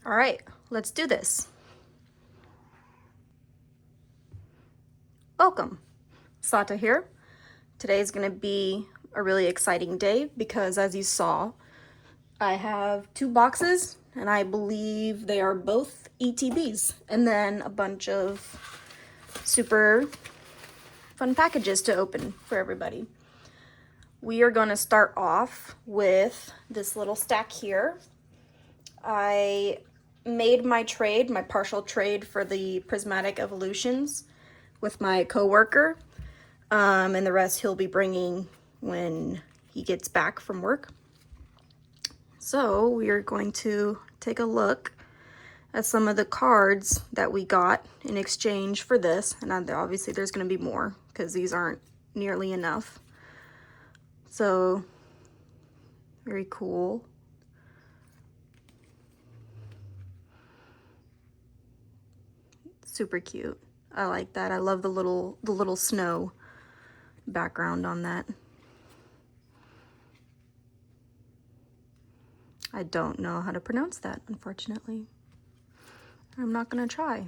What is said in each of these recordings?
All right, let's do this. Welcome, Sata here. Today is going to be a really exciting day because, as you saw, I have 2 boxes and I believe they are both ETBs, and then a bunch of super fun packages to open for everybody. We are going to start off with this little stack here. I made my trade, my partial trade for the Prismatic Evolutions with my coworker, and the rest he'll be bringing when he gets back from work. So we are going to take a look at some of the cards that we got in exchange for this, and obviously there's going to be more because these aren't nearly enough. So very cool. Super cute. I like that. I love the little snow background on that. I don't know how to pronounce that, unfortunately. I'm not gonna try.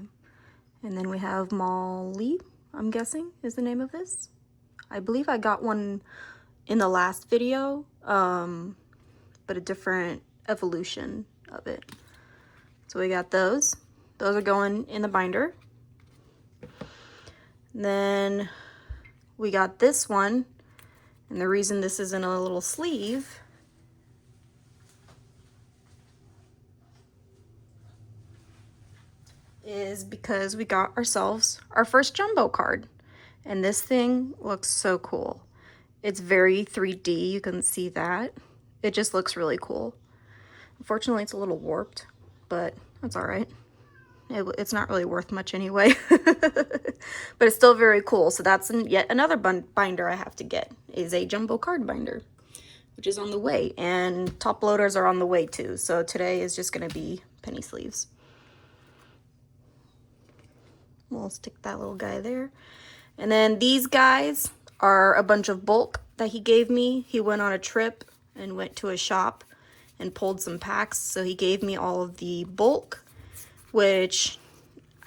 And then we have Molly, I'm guessing is the name of this. I believe I got one in the last video, but a different evolution of it. So we got those. Those are going in the binder. Then we got this one, and the reason this is in a little sleeve is because we got ourselves our first jumbo card, and this thing looks so cool. It's very 3D, you can see that. It just looks really cool. Unfortunately, it's a little warped, but that's all right. It's not really worth much anyway, but it's still very cool. So that's yet another binder I have to get, is a jumbo card binder, which is on the way, and top loaders are on the way too. So today is just gonna be penny sleeves. We'll stick that little guy there. And then these guys are a bunch of bulk that he gave me. He went on a trip and went to a shop and pulled some packs. So he gave me all of the bulk, which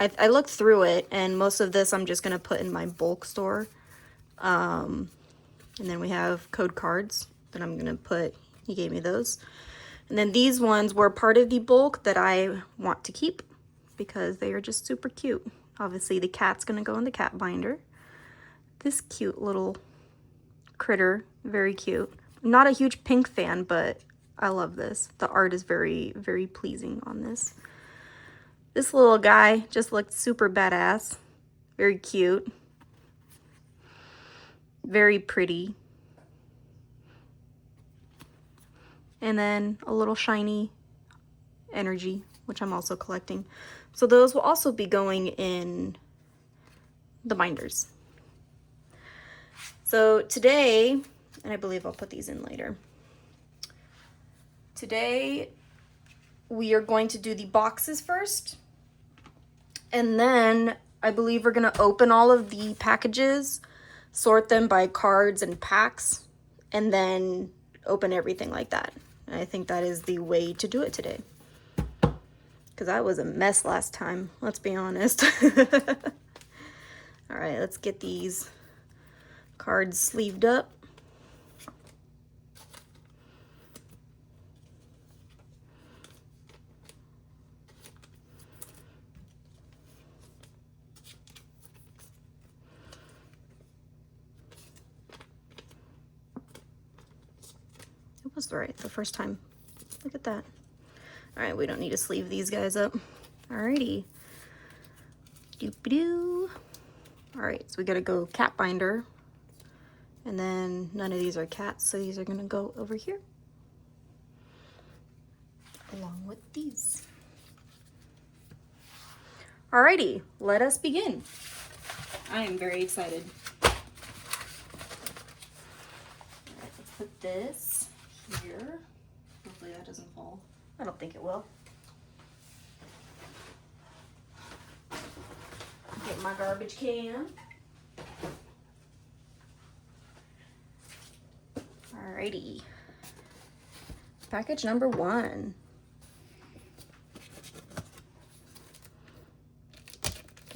I looked through it, and most of this I'm just going to put in my bulk store. And then we have code cards that I'm going to put, he gave me those. And then these ones were part of the bulk that I want to keep because they are just super cute. Obviously the cat's going to go in the cat binder. This cute little critter, very cute. I'm not a huge pink fan, but I love this. The art is very, very pleasing on this. This little guy just looked super badass. Very cute. Very pretty. And then a little shiny energy, which I'm also collecting. So those will also be going in the binders. So today, and I believe I'll put these in later. Today, we are going to do the boxes first. And then I believe we're gonna open all of the packages, sort them by cards and packs, and then open everything like that. And I think that is the way to do it today. Because that was a mess last time, let's be honest. All right, let's get these cards sleeved up. It was right the first time. Look at that. All right, we don't need to sleeve these guys up. Alrighty. Doop-a-doo. All right, so we gotta go cat binder. And then none of these are cats, so these are gonna go over here. Along with these. Alrighty, let us begin. I am very excited. All right, let's put this here. Hopefully that doesn't fall. I don't think it will. Get my garbage can. Alrighty. Package number 1.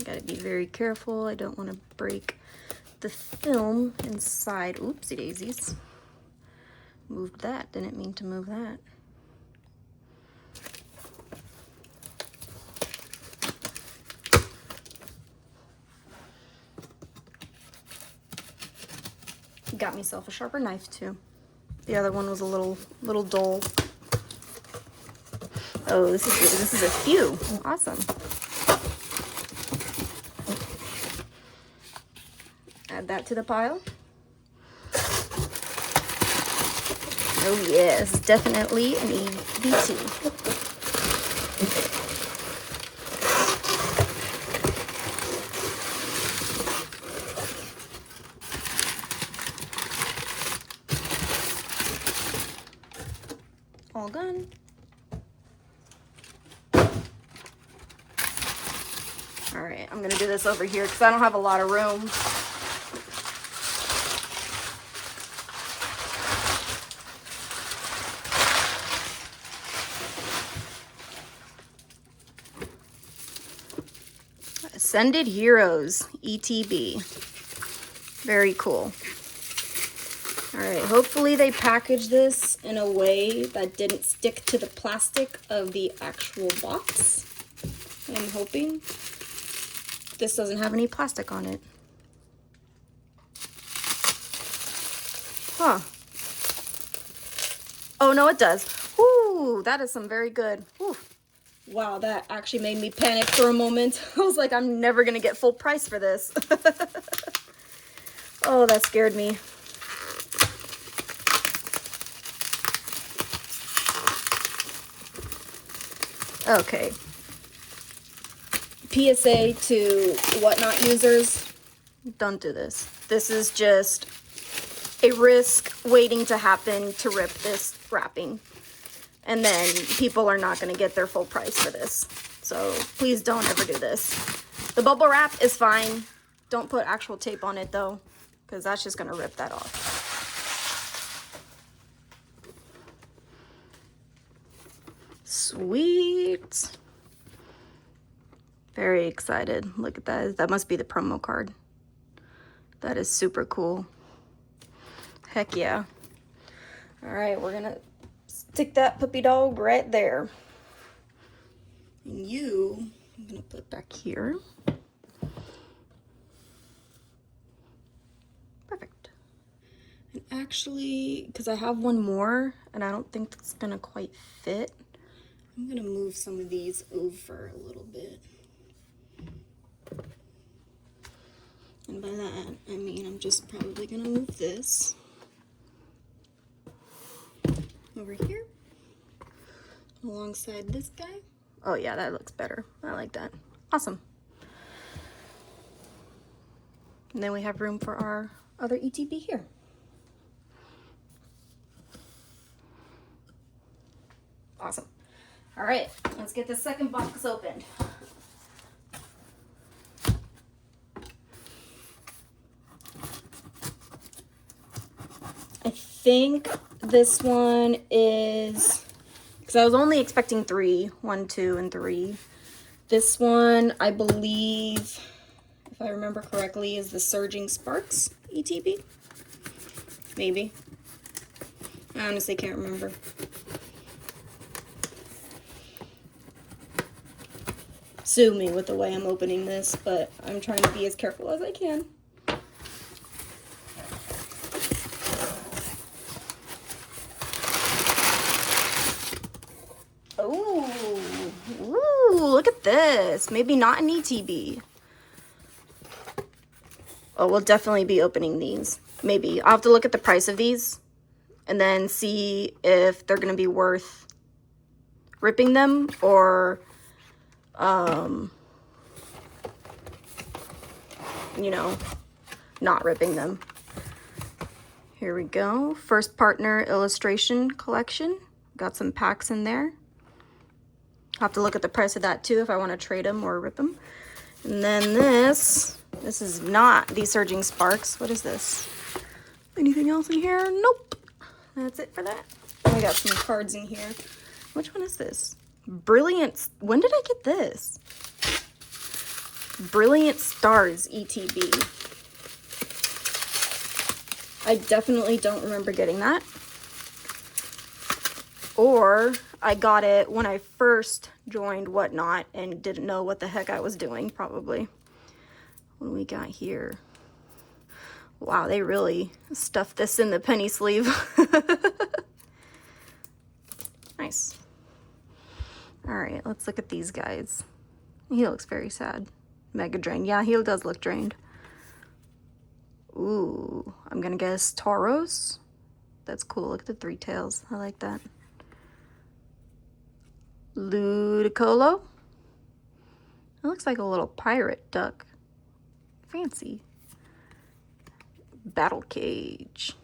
Gotta be very careful. I don't want to break the film inside. Oopsie daisies. Moved that. Didn't mean to move that. Got myself a sharper knife too. The other one was a little dull. Oh, this is a few. Awesome. Add that to the pile. Oh yes, definitely an EBT. All done. All right, I'm gonna do this over here because I don't have a lot of room. Ascended Heroes, ETB. Very cool. All right, hopefully they packaged this in a way that didn't stick to the plastic of the actual box. I'm hoping. This doesn't have any plastic on it. Huh. Oh, no, it does. Ooh, that is some very good. Ooh. Wow, that actually made me panic for a moment. I was like, I'm never going to get full price for this. Oh, that scared me. Okay. PSA to Whatnot users, don't do this. This is just a risk waiting to happen to rip this wrapping. And then people are not going to get their full price for this. So please don't ever do this. The bubble wrap is fine. Don't put actual tape on it though, because that's just going to rip that off. Sweet. Very excited. Look at that. That must be the promo card. That is super cool. Heck yeah. All right, we're going to stick that puppy dog right there. And you, I'm going to put back here. Perfect. And actually, because I have one more and I don't think it's going to quite fit, I'm going to move some of these over a little bit. And by that, I mean I'm just probably going to move this over here alongside this guy. Oh yeah, that looks better. I like that. Awesome. And then we have room for our other ETB here. Awesome. All right, let's get the second box opened. I think this one is, because I was only expecting 3, 1, 2, and 3. This one, I believe, if I remember correctly, is the Surging Sparks ETB. Maybe. I honestly can't remember. Sue me with the way I'm opening this, but I'm trying to be as careful as I can. Ooh, look at this. Maybe not an ETB. Oh, we'll definitely be opening these. Maybe. I'll have to look at the price of these and then see if they're going to be worth ripping them or, you know, not ripping them. Here we go. First Partner Illustration Collection. Got some packs in there. I'll have to look at the price of that too if I want to trade them or rip them. And then this is not the Surging Sparks. What is this? Anything else in here? Nope. That's it for that. I got some cards in here. Which one is this? Brilliant. When did I get this? Brilliant Stars ETB. I definitely don't remember getting that. Or I got it when I first joined Whatnot and didn't know what the heck I was doing, probably. What do we got here? Wow, they really stuffed this in the penny sleeve. Nice. All right, let's look at these guys. He looks very sad. Mega drained. Yeah, he does look drained. Ooh, I'm gonna guess Tauros. That's cool. Look at the three tails. I like that. Ludicolo. It looks like a little pirate duck. Fancy. Battle Cage.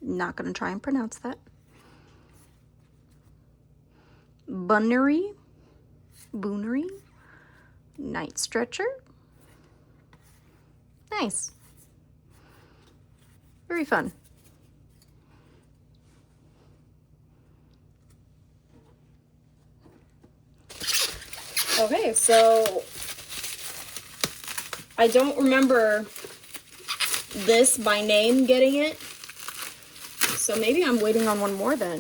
Not gonna try and pronounce that. Bunnery. Boonery. Night Stretcher. Nice. Very fun. Okay, so I don't remember this by name getting it. So maybe I'm waiting on one more then.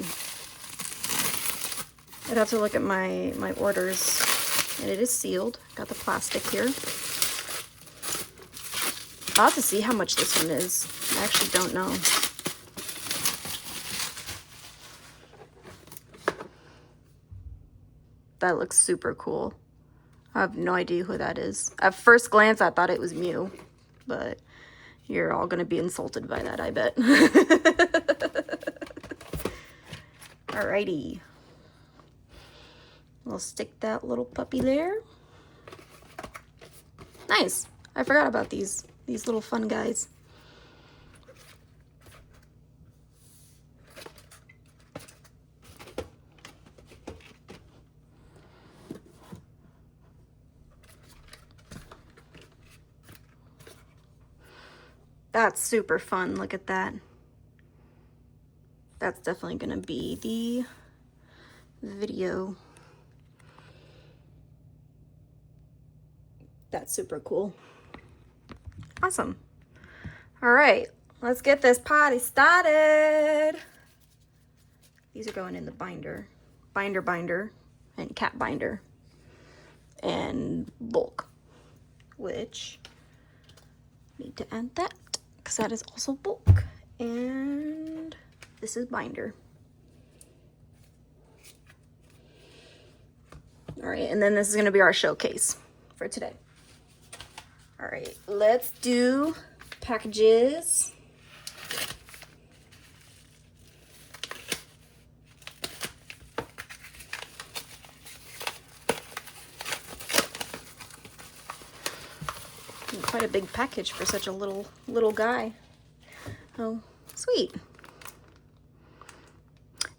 I'd have to look at my orders. And it is sealed. Got the plastic here. I'll have to see how much this one is. I actually don't know. That looks super cool. I have no idea who that is. At first glance, I thought it was Mew, but you're all gonna be insulted by that, I bet. Alrighty. We'll stick that little puppy there. Nice. I forgot about these little fun guys. That's super fun. Look at that. That's definitely gonna be the video. That's super cool. Awesome. All right, let's get this party started. These are going in the binder. Binder, and cat binder. And bulk, which need to add that because that is also bulk. And this is binder. All right, and then this is gonna be our showcase for today. All right, let's do packages. Quite a big package for such a little guy. Oh, sweet.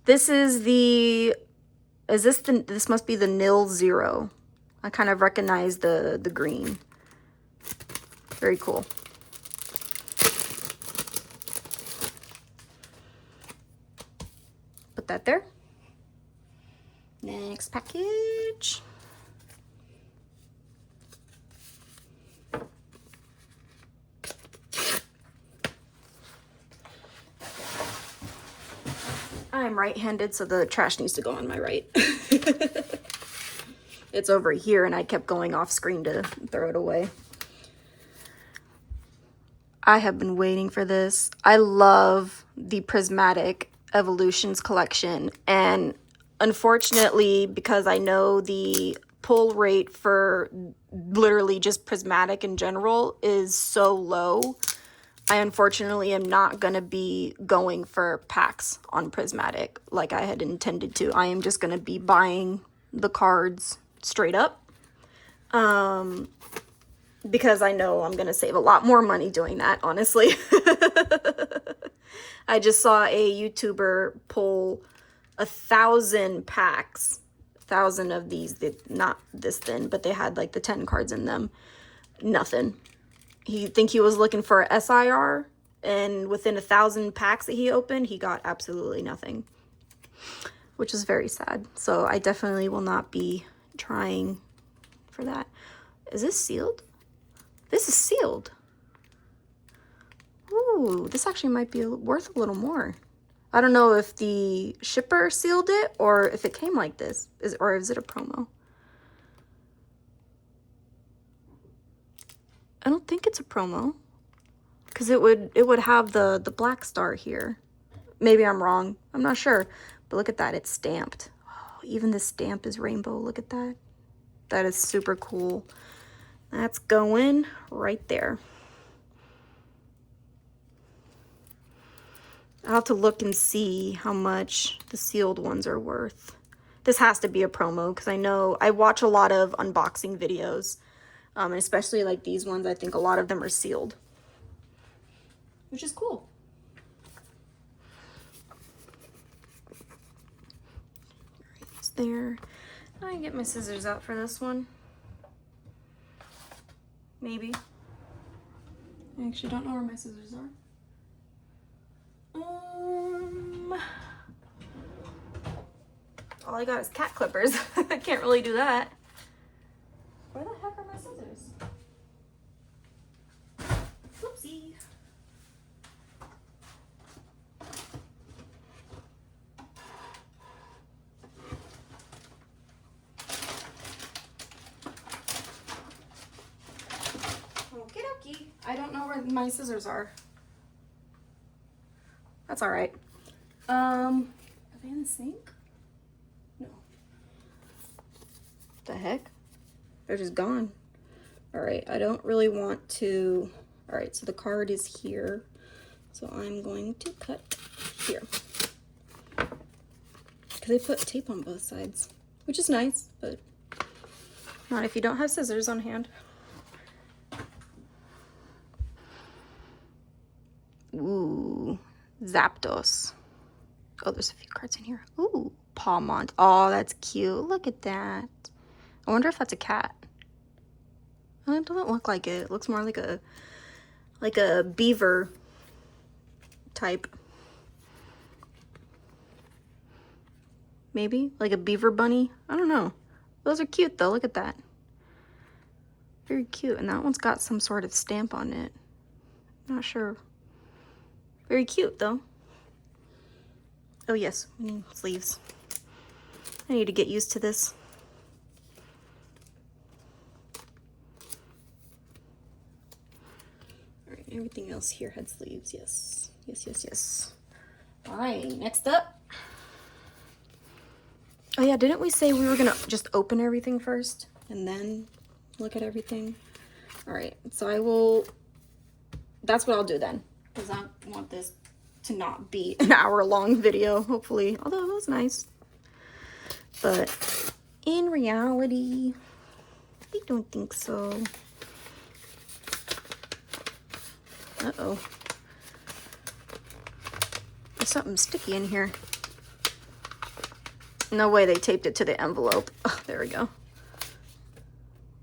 This is the, this must be the Nil Zero. I kind of recognize the green. Very cool. Put that there. Next package. I'm right-handed, so the trash needs to go on my right. It's over here, and I kept going off screen to throw it away. I have been waiting for this. I love the Prismatic Evolutions collection, and unfortunately, because I know the pull rate for literally just Prismatic in general is so low, I unfortunately am not going to be going for packs on Prismatic like I had intended to. I am just going to be buying the cards straight up. Because I know I'm going to save a lot more money doing that, honestly. I just saw a YouTuber pull 1,000 packs, 1,000 of these, not this thin, but they had like the 10 cards in them. Nothing. He was looking for a SIR, and within 1,000 packs that he opened, he got absolutely nothing, which is very sad. So I definitely will not be trying for that. Is this sealed? This is sealed. Ooh, this actually might be worth a little more. I don't know if the shipper sealed it or if it came like this. Or is it a promo? I don't think it's a promo. Because it would have the black star here. Maybe I'm wrong. I'm not sure. But look at that. It's stamped. Oh, even the stamp is rainbow. Look at that. That is super cool. That's going right there. I'll have to look and see how much the sealed ones are worth. This has to be a promo because I know I watch a lot of unboxing videos. And especially like these ones, I think a lot of them are sealed. Which is cool. It's there. I can get my scissors out for this one. Maybe. I actually don't know where my scissors are. All I got is cat clippers. I can't really do that. Where the heck are my scissors? Whoopsie. Okie dokie. I don't know where my scissors are. That's all right. Are they in the sink? No. The heck? They're just gone. All right, I don't really want to. All right, so the card is here. So I'm going to cut here. Because they put tape on both sides, which is nice, but not if you don't have scissors on hand. Ooh, Zapdos. Oh, there's a few cards in here. Ooh, Palmont. Oh, that's cute. Look at that. I wonder if that's a cat. It doesn't look like it. It looks more like a beaver type. Maybe like a beaver bunny. I don't know. Those are cute though. Look at that. Very cute. And that one's got some sort of stamp on it. Not sure. Very cute though. Oh yes, we need sleeves. I need to get used to this. All right, everything else here had sleeves. Yes, yes, yes, yes. All right, next up. Oh yeah, didn't we say we were gonna just open everything first and then look at everything? All right, so I will, that's what I'll do then, because I want this to not be an hour-long video, hopefully, although it was nice. But in reality, I don't think so. Uh-oh. There's something sticky in here. No way they taped it to the envelope. Oh, there we go.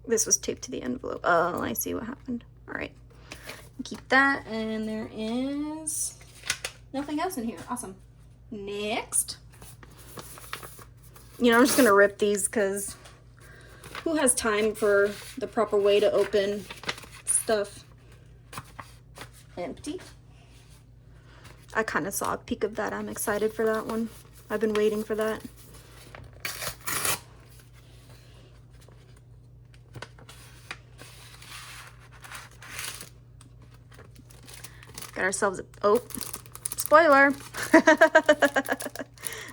This was taped to the envelope. Oh, I see what happened. All right. Keep that, and there is nothing else in here. Awesome. Next. You know, I'm just going to rip these because who has time for the proper way to open stuff? Empty. I kind of saw a peek of that. I'm excited for that one. I've been waiting for that. Got ourselves a, oh, spoiler.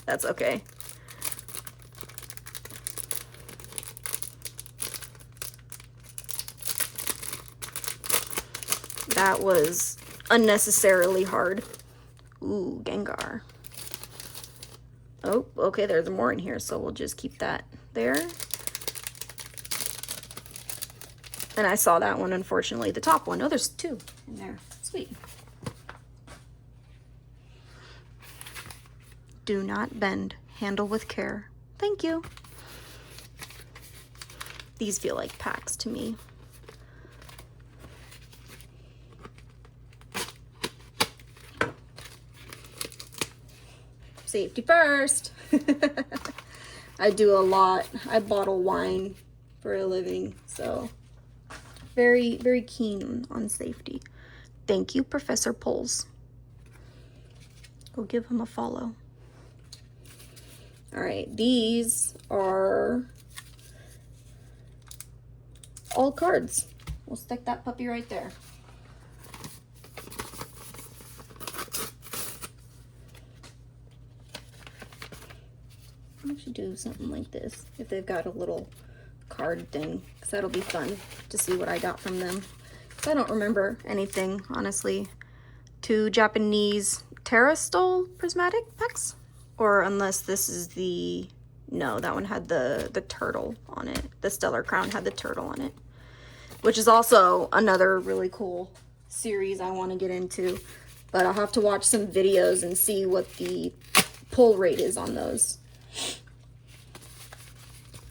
That's okay. That was unnecessarily hard. Ooh, Gengar. Oh, okay, there's more in here, so we'll just keep that there. And I saw that one, unfortunately, the top one. Oh, there's two in there. Sweet. Do not bend. Handle with care. Thank you. These feel like packs to me. Safety first. I do a lot. I bottle wine for a living, so very, very keen on safety. Thank you, Professor Poles. Go give him a follow. All right, these are all cards. We'll stick that puppy right there. I should do something like this if they've got a little card thing, because that'll be fun to see what I got from them. Because I don't remember anything, honestly. 2 Japanese Terrastol prismatic packs, or unless this is the, no, that one had the turtle on it. The Stellar Crown had the turtle on it, which is also another really cool series I want to get into, but I'll have to watch some videos and see what the pull rate is on those.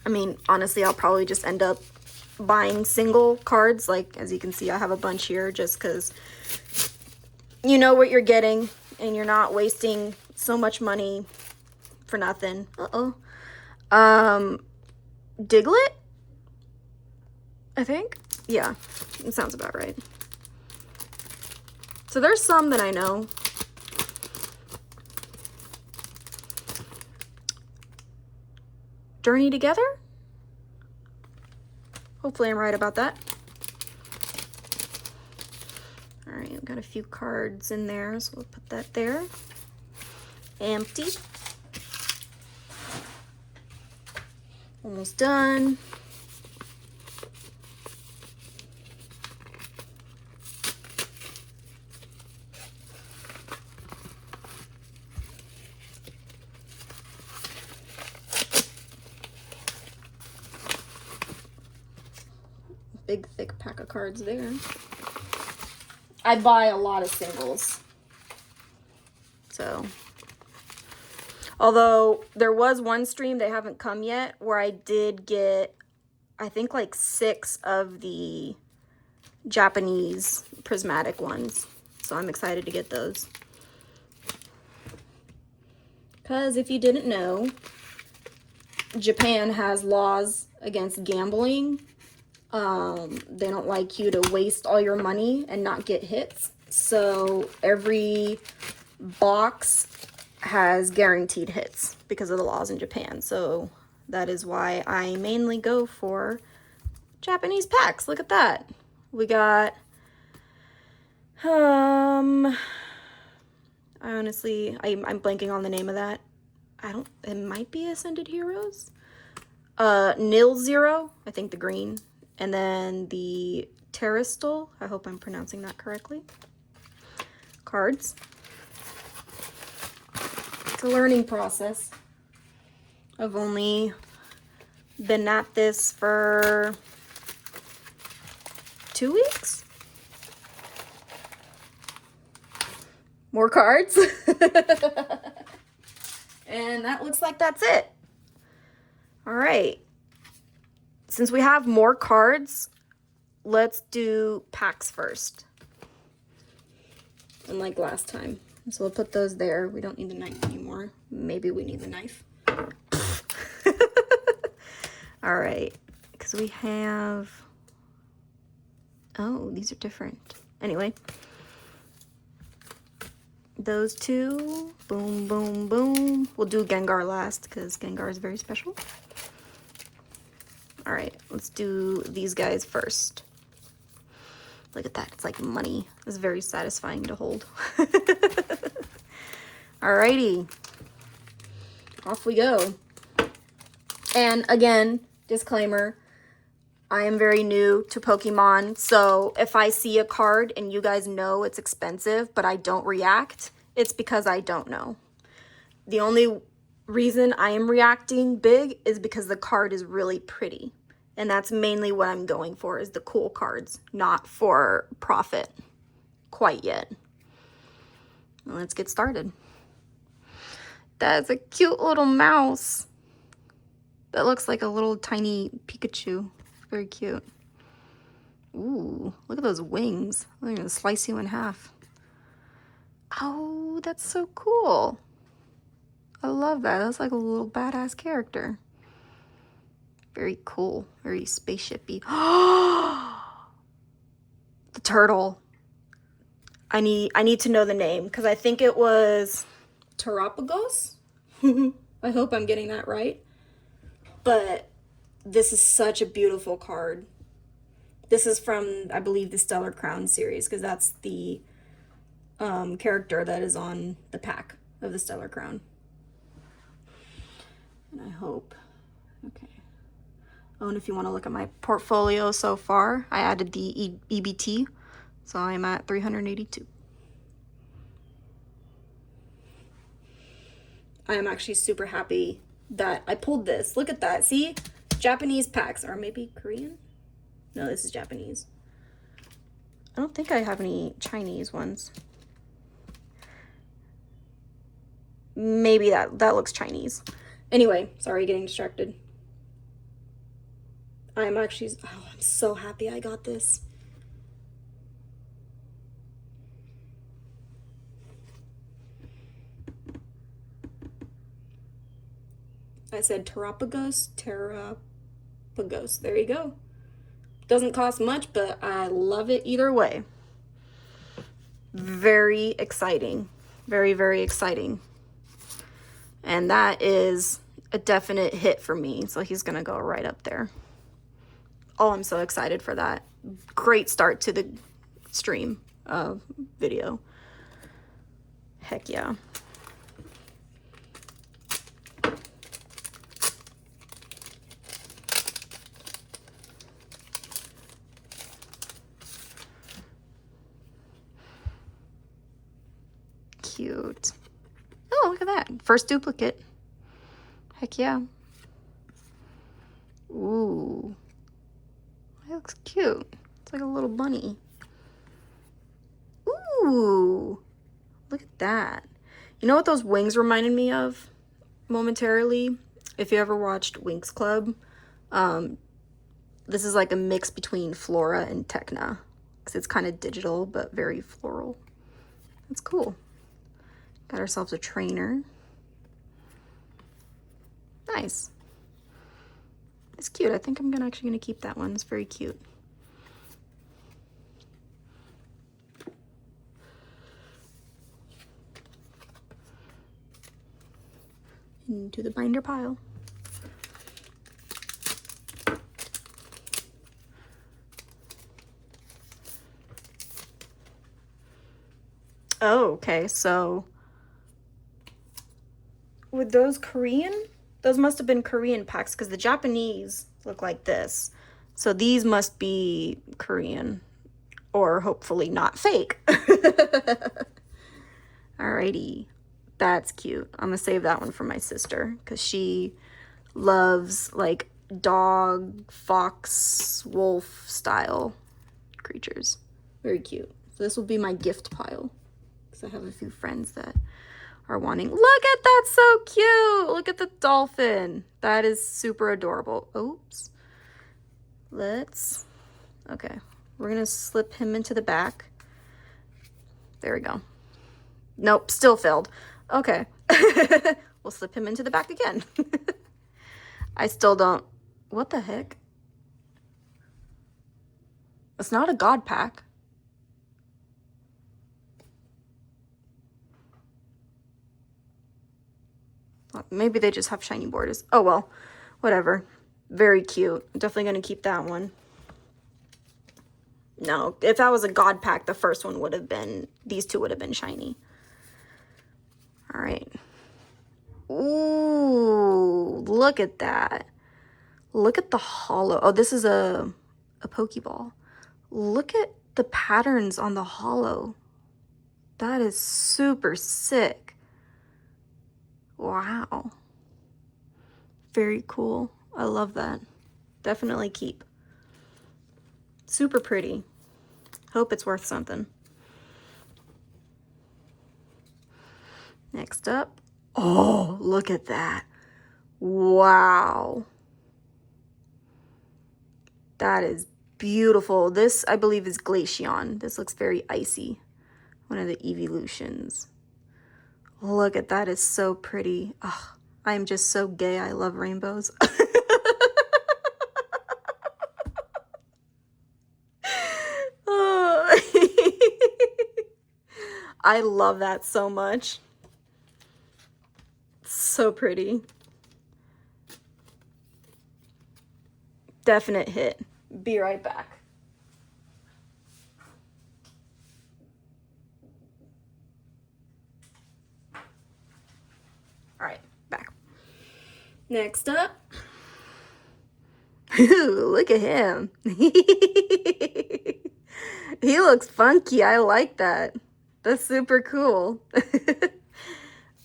I mean, honestly, I'll probably just end up buying single cards. Like, as you can see, I have a bunch here just because you know what you're getting and you're not wasting so much money for nothing. Diglett? I think? Yeah, it sounds about right. So there's some that I know. Journey Together? Hopefully I'm right about that. All right, I've got a few cards in there, so we'll put that there. Empty. Almost done. Big thick pack of cards there. I buy a lot of singles. So, although there was one stream, they haven't come yet, where I did get, I think, like 6 of the Japanese prismatic ones. So I'm excited to get those. Because if you didn't know, Japan has laws against gambling. They don't like you to waste all your money and not get hits. So every box has guaranteed hits because of the laws in Japan. So that is why I mainly go for Japanese packs. Look at that. We got, I'm blanking on the name of that. It might be Ascended Heroes. Nil Zero, I think the green. And then the Terrastol, I hope I'm pronouncing that correctly. Cards. It's a learning process. I've only been at this for 2 weeks. More cards. And that looks like that's it. All right. Since we have more cards, let's do packs first. Unlike last time. So we'll put those there. We don't need the knife anymore. Maybe we need the knife. All right. Because we have... Oh, these are different. Anyway. Those 2. Boom, boom, boom. We'll do Gengar last because Gengar is very special. All right, let's do these guys first. Look at that, it's like money. It's very satisfying to hold. Alrighty, off we go. And again, disclaimer, I am very new to Pokemon, so if I see a card and you guys know it's expensive, but I don't react, it's because I don't know. The only reason I am reacting big is because the card is really pretty. And that's mainly what I'm going for, is the cool cards, not for profit quite yet. Let's get started. That's a cute little mouse. That looks like a little tiny Pikachu. Very cute. Ooh, look at those wings. They're gonna slice you in half. Oh, that's so cool. I love that. That's like a little badass character. Very cool. Very spaceshipy. The turtle. I need to know the name because I think it was Terapagos. I hope I'm getting that right. But this is such a beautiful card. This is from, I believe, the Stellar Crown series because that's the character that is on the pack of the Stellar Crown. And I hope. Okay. Oh, and if you want to look at my portfolio so far, I added the EBT. So I'm at 382. I am actually super happy that I pulled this. Look at that. See? Japanese packs. Or maybe Korean? No, this is Japanese. I don't think I have any Chinese ones. Maybe that looks Chinese. Anyway, sorry, getting distracted. I'm so happy I got this. I said Terapagos. There you go. Doesn't cost much, but I love it either way. Very exciting. Very, very exciting. And that is a definite hit for me. So he's going to go right up there. Oh, I'm so excited for that. Great start to the stream video. Heck yeah. Cute. Oh, look at that. First duplicate. Heck yeah. Ooh. That looks cute. It's like a little bunny. Ooh. Look at that. You know what those wings reminded me of momentarily? If you ever watched Winx Club, this is like a mix between Flora and Tecna. Because it's kind of digital, but very floral. That's cool. Got ourselves a trainer. Nice. It's cute. I think I'm actually gonna keep that one. It's very cute. Into the binder pile. Oh, okay. So with those Korean, those must have been Korean packs because the Japanese look like this. So these must be Korean or hopefully not fake. Alrighty. That's cute. I'm gonna save that one for my sister because she loves like dog, fox, wolf style creatures. Very cute. So this will be my gift pile because I have a few friends that are wanting. Look at that, so cute. Look at the dolphin. That is super adorable. Oops. Okay. We're gonna slip him into the back. There we go. Nope, still failed. Okay. We'll slip him into the back again. I still don't. What the heck? It's not a God pack. Maybe they just have shiny borders. Oh, well, whatever. Very cute. I'm definitely going to keep that one. No, if that was a God pack, the first one would have been, these two would have been shiny. All right. Ooh, look at that. Look at the hollow. Oh, this is a Pokeball. Look at the patterns on the hollow. That is super sick. Wow. Very cool. I love that. Definitely keep. Super pretty. Hope it's worth something. Next up. Oh, look at that. Wow. That is beautiful. This, I believe, is Glaceon. This looks very icy. One of the evolutions. Look at that. It's so pretty. Oh, I am just so gay. I love rainbows. I love that so much. So pretty. Definite hit. Be right back. All right, back. Next up. Ooh, look at him. He looks funky. I like that. That's super cool.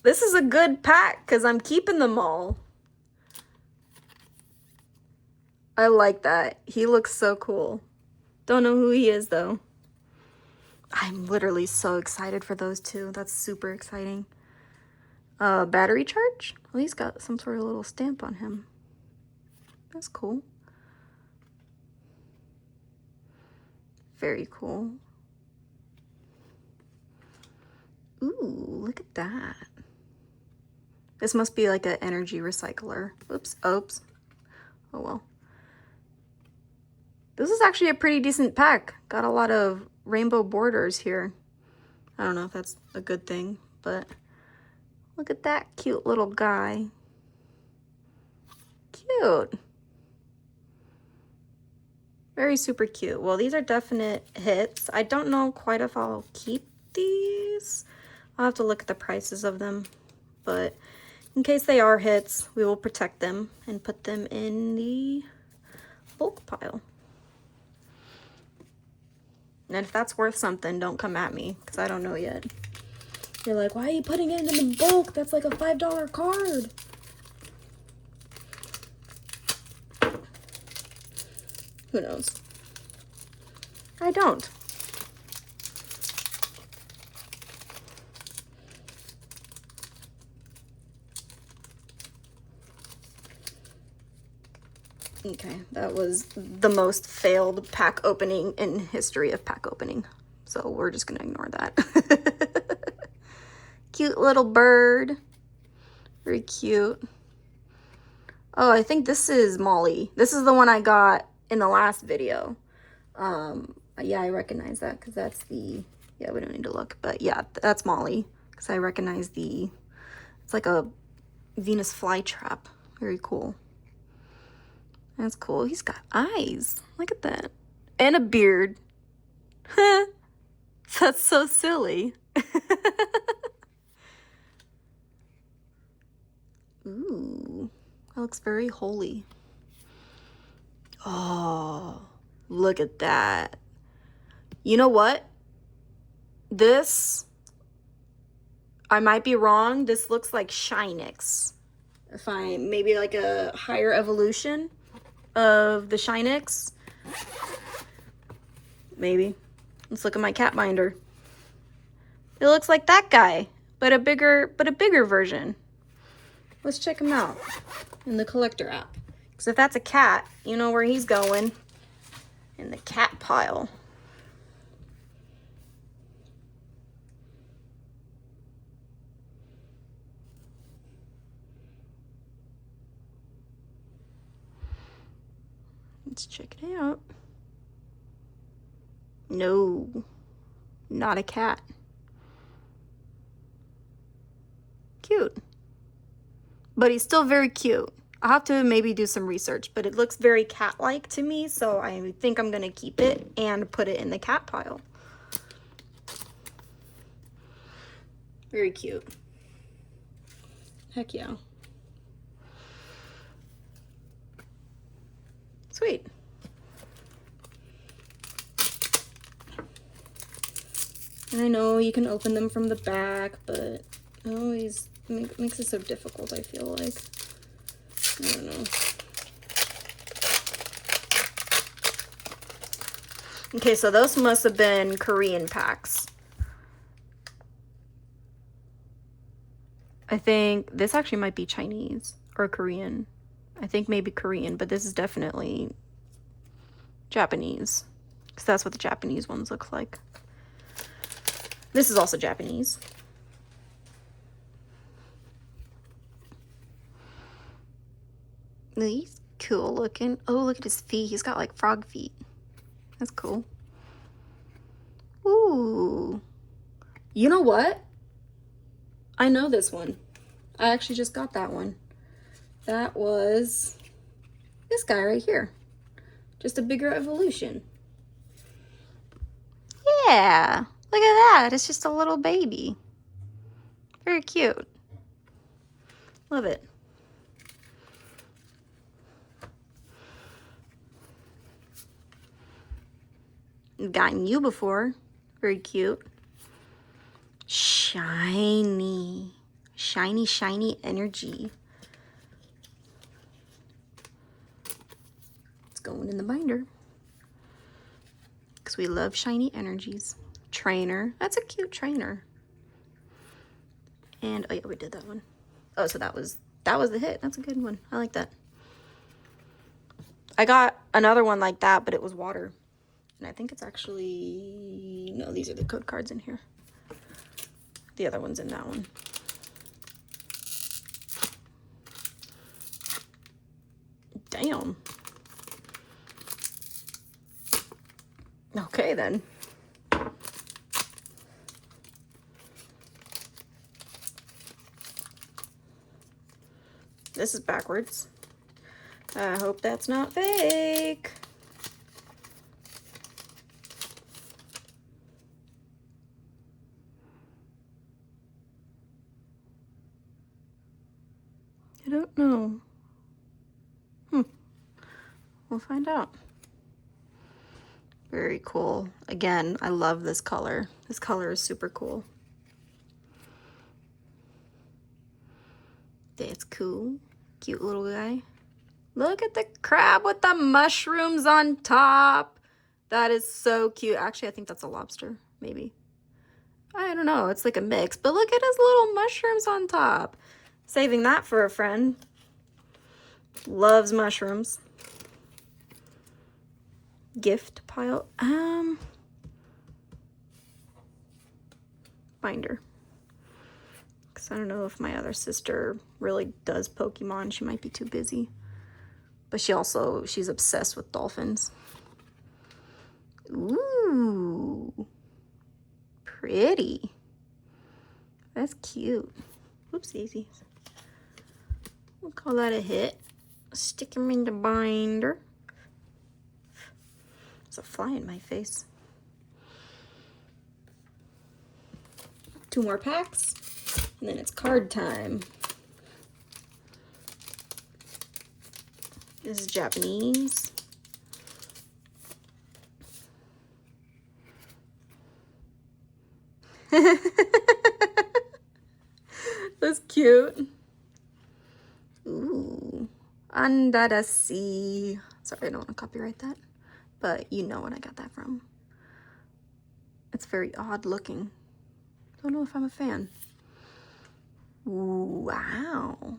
This is a good pack because I'm keeping them all. I like that. He looks so cool. Don't know who he is though. I'm literally so excited for those two. That's super exciting. Battery charge? Well, he's got some sort of little stamp on him. That's cool. Very cool. Ooh, look at that. This must be like an energy recycler. Oops, oops. Oh well. This is actually a pretty decent pack. Got a lot of rainbow borders here. I don't know if that's a good thing, but look at that cute little guy. Cute. Very super cute. Well, these are definite hits. I don't know quite if I'll keep these. I'll have to look at the prices of them, but in case they are hits, we will protect them and put them in the bulk pile. And if that's worth something, don't come at me, because I don't know yet. You're like, why are you putting it in the bulk? That's like a $5 card. Who knows? I don't. Okay, that was the most failed pack opening in history of pack opening. So we're just gonna ignore that. Cute little bird. Very cute. Oh, I think this is Molly. This is the one I got in the last video. Yeah, I recognize that because that's the, yeah, we don't need to look, but yeah, that's Molly because I recognize the, it's like a Venus flytrap. Very cool. That's cool. He's got eyes. Look at that. And a beard. That's so silly. Ooh, that looks very holy. Oh, look at that. You know what? This, I might be wrong. This looks like Shinx. If I, maybe like a higher evolution of the Shinx. Maybe. Let's look at my cat binder. It looks like that guy, but a bigger version. Let's check him out in the collector app. Because if that's a cat, you know where he's going. In the cat pile. Let's check it out. No, not a cat. Cute. But he's still very cute. I'll have to maybe do some research, but it looks very cat-like to me, so I think I'm gonna keep it and put it in the cat pile. Very cute. Heck yeah. Sweet. And I know you can open them from the back, but it always makes it so difficult, I feel like. I don't know. Okay, so those must have been Korean packs. I think this actually might be Chinese or Korean. I think maybe Korean, but this is definitely Japanese, because that's what the Japanese ones look like. This is also Japanese. He's cool looking. Oh, look at his feet. He's got like frog feet. That's cool. Ooh. You know what? I know this one. I actually just got that one. That was this guy right here. Just a bigger evolution. Yeah, look at that. It's just a little baby. Very cute. Love it. I've gotten you before. Very cute. Shiny. Shiny, shiny energy. It's going in the binder. Because we love shiny energies. Trainer. That's a cute trainer. And, oh yeah, we did that one. Oh, so that was the hit. That's a good one. I like that. I got another one like that, but it was water. And I think it's actually, no, these are the code cards in here. The other one's in that one. Damn. Okay, then. This is backwards. I hope that's not fake. I don't know. We'll find out. Very cool. Again, I love this color. This color is super cool. That's cool. Cute little guy. Look at the crab with the mushrooms on top. That is so cute. Actually, I think that's a lobster, maybe. I don't know. It's like a mix, but look at his little mushrooms on top. Saving that for a friend. Loves mushrooms. Gift pile. Binder. Because I don't know if my other sister really does Pokemon. She might be too busy. But she's obsessed with dolphins. Ooh. Pretty. That's cute. Oopsies. We'll call that a hit. Stick him in the binder. There's a fly in my face. 2 more packs, and then it's card time. This is Japanese. That's cute. Ooh. Under the sea. Sorry, I don't want to copyright that. But you know what I got that from. It's very odd looking. Don't know if I'm a fan. Ooh, wow.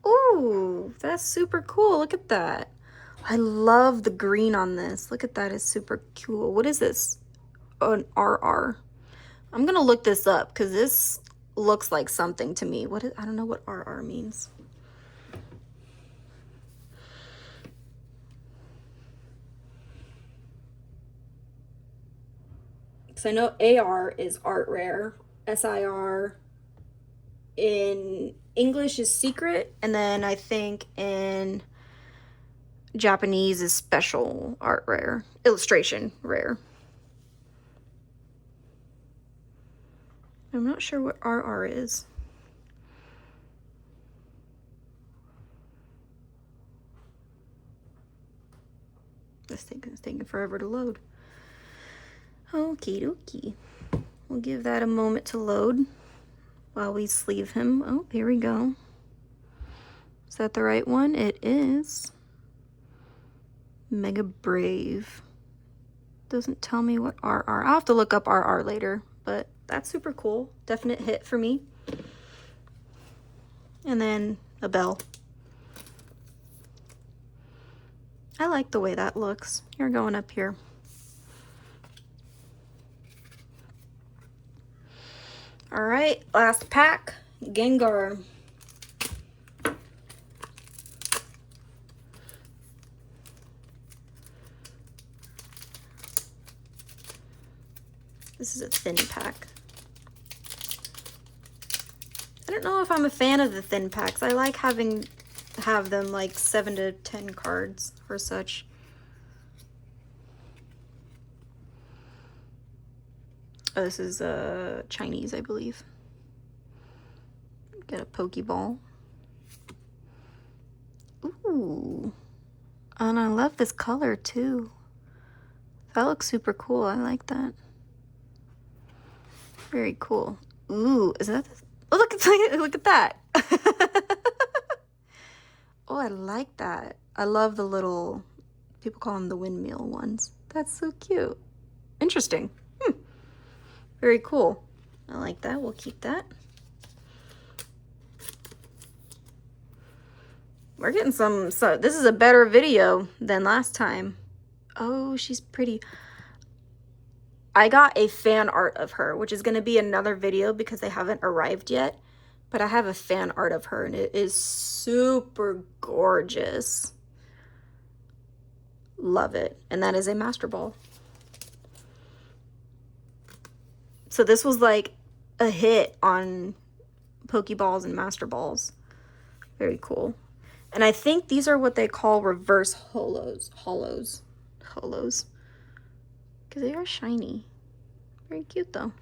Ooh, that's super cool. Look at that. I love the green on this. Look at that. It's super cool. What is this? Oh, an RR. I'm going to look this up because this looks like something to me. I don't know what RR means. Because I know AR is art rare. SIR in English is secret. And then I think in Japanese is special art rare. Illustration rare. I'm not sure what RR is. This thing is taking forever to load. Okie dokie. We'll give that a moment to load while we sleeve him. Oh, here we go. Is that the right one? It is. Mega Brave. Doesn't tell me what RR. I'll have to look up RR later, but that's super cool. Definite hit for me. And then a bell. I like the way that looks. You're going up here. All right, last pack, Gengar. This is a thin pack. I don't know if I'm a fan of the thin packs. I like have them like 7 to 10 cards or such. Oh, this is Chinese, I believe. Get a Pokeball. Ooh. And I love this color too. That looks super cool. I like that. Very cool. Ooh, is that this? Oh, look at that. Oh, I like that. I love the little, people call them the windmill ones. That's so cute. Interesting. Very cool. I like that. We'll keep that. We're getting some, so this is a better video than last time. Oh, she's pretty. I got a fan art of her, which is going to be another video because they haven't arrived yet. But I have a fan art of her, and it is super gorgeous. Love it. And that is a Master Ball. So this was like a hit on Pokeballs and Master Balls. Very cool. And I think these are what they call reverse holos. Holos. Because they are shiny. Very cute though.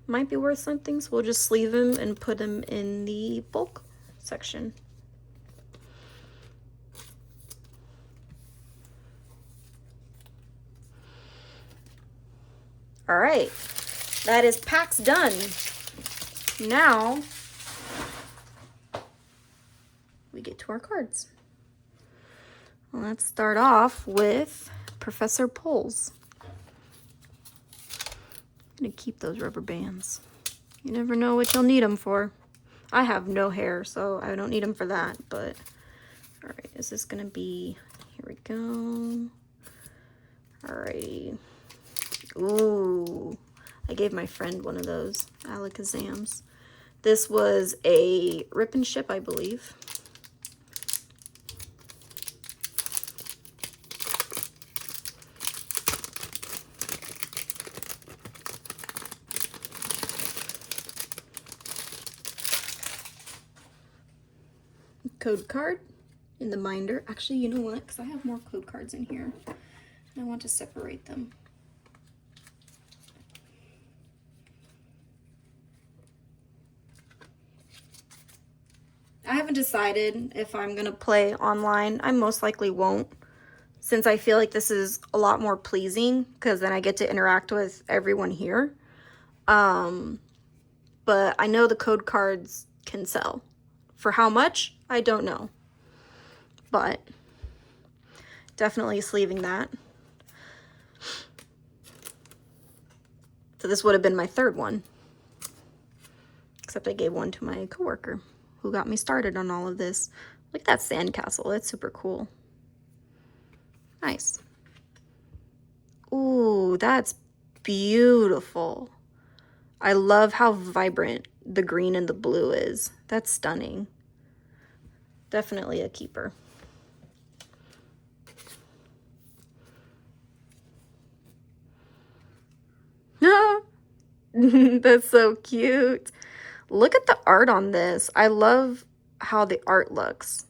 Might be worth something, so we'll just sleeve them and put them in the bulk section. All right, that is packs done. Now we get to our cards. Well, let's start off with Professor Poles. I'm gonna keep those rubber bands. You never know what you'll need them for. I have no hair, so I don't need them for that, but all right, is this gonna be, here we go. All righty. Ooh, I gave my friend one of those Alakazams. This was a rip and ship, I believe. Code card in the binder. Actually, you know what? Because I have more code cards in here. I want to separate them. I haven't decided if I'm going to play online. I most likely won't, since I feel like this is a lot more pleasing because then I get to interact with everyone here. But I know the code cards can sell. For how much? I don't know. But definitely sleeving that. So this would have been my third one. Except I gave one to my coworker who got me started on all of this. Look at that sandcastle. That's super cool. Nice. Ooh, that's beautiful. I love how vibrant the green and the blue is. That's stunning. Definitely a keeper. That's so cute. Look at the art on this. I love how the art looks.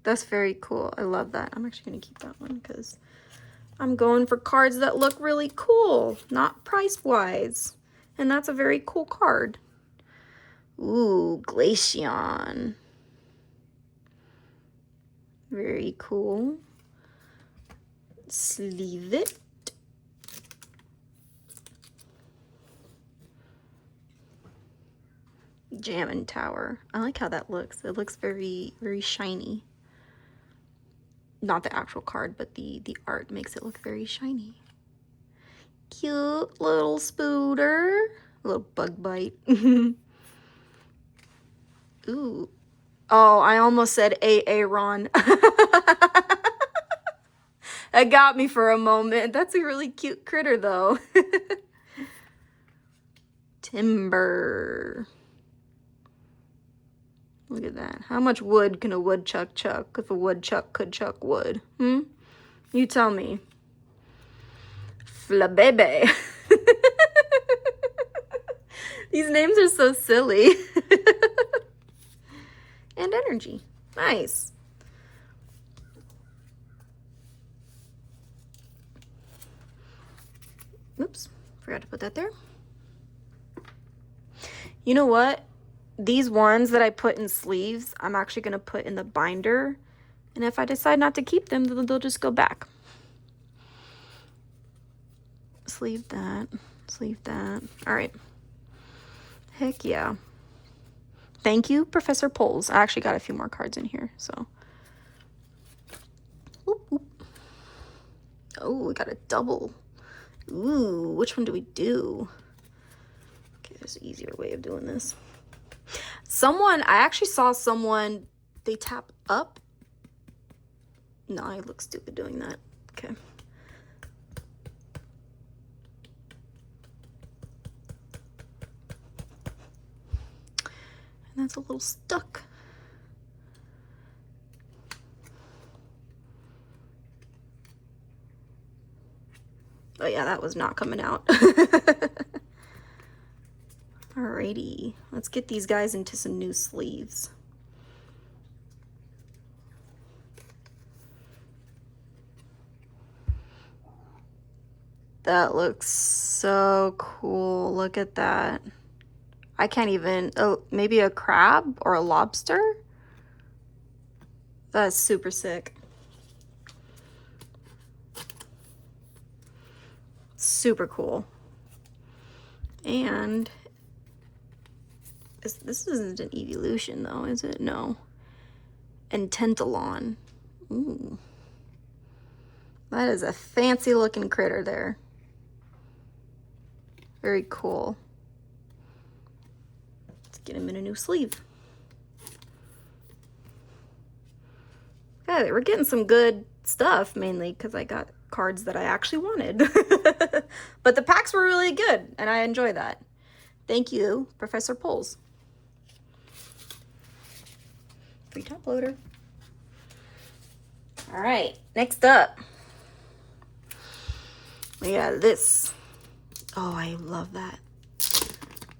That's very cool. I love that. I'm actually going to keep that one because I'm going for cards that look really cool, not price-wise. And that's a very cool card. Ooh, Glaceon. Very cool. Sleeve it. Jammin' Tower. I like how that looks. It looks very, very shiny. Not the actual card, but the art makes it look very shiny. Cute little Spooter. A little bug bite. Ooh. Oh, I almost said Aaron. That got me for a moment. That's a really cute critter, though. Timber. Look at that. How much wood can a woodchuck chuck if a woodchuck could chuck wood? You tell me. Flabebe. These names are so silly. And energy. Nice. Oops, forgot to put that there. You know what? These ones that I put in sleeves, I'm actually going to put in the binder. And if I decide not to keep them, then they'll just go back. Sleeve that. Sleeve that. All right. Heck yeah. Thank you, Professor Poles. I actually got a few more cards in here, so. Whoop, whoop. Oh, we got a double. Ooh, which one do we do? Okay, there's an easier way of doing this. I actually saw someone, they tap up. No, I look stupid doing that. Okay. And that's a little stuck. Oh yeah, that was not coming out. Alrighty, let's get these guys into some new sleeves. That looks so cool. Look at that. I can't even, oh, maybe a crab or a lobster? That's super sick. Super cool. And this isn't an evolution though, is it? No. And Tentalon. Ooh. That is a fancy looking critter there. Very cool. Let's get him in a new sleeve. Okay, we're getting some good stuff, mainly because I got cards that I actually wanted. But the packs were really good, and I enjoy that. Thank you, Professor Poles. Free top loader. All right, next up. We got this. Oh, I love that.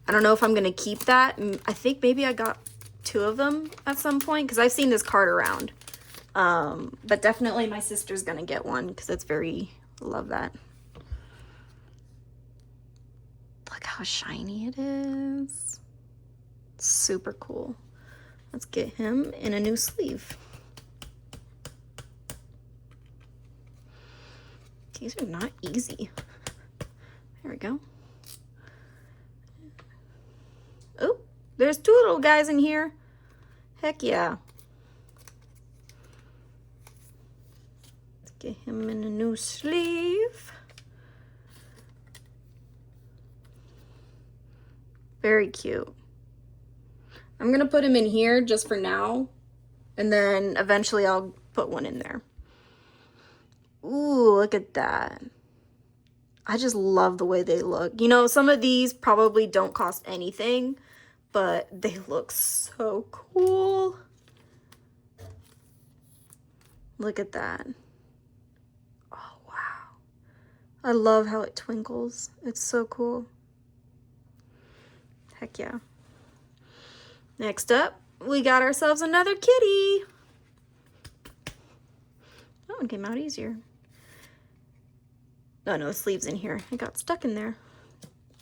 I don't know if I'm going to keep that. I think maybe I got 2 of them at some point because I've seen this card around. But definitely my sister's going to get one because it's very, love that. Look how shiny it is. Super cool. Let's get him in a new sleeve. These are not easy. There we go. Oh, there's 2 little guys in here. Heck yeah. Let's get him in a new sleeve. Very cute. I'm gonna put him in here just for now, and then eventually I'll put one in there. Ooh, look at that. I just love the way they look. You know, some of these probably don't cost anything, but they look so cool. Look at that. Oh, wow. I love how it twinkles. It's so cool. Heck yeah. Next up, we got ourselves another kitty. That one came out easier. Oh no, the sleeve's in here. It got stuck in there.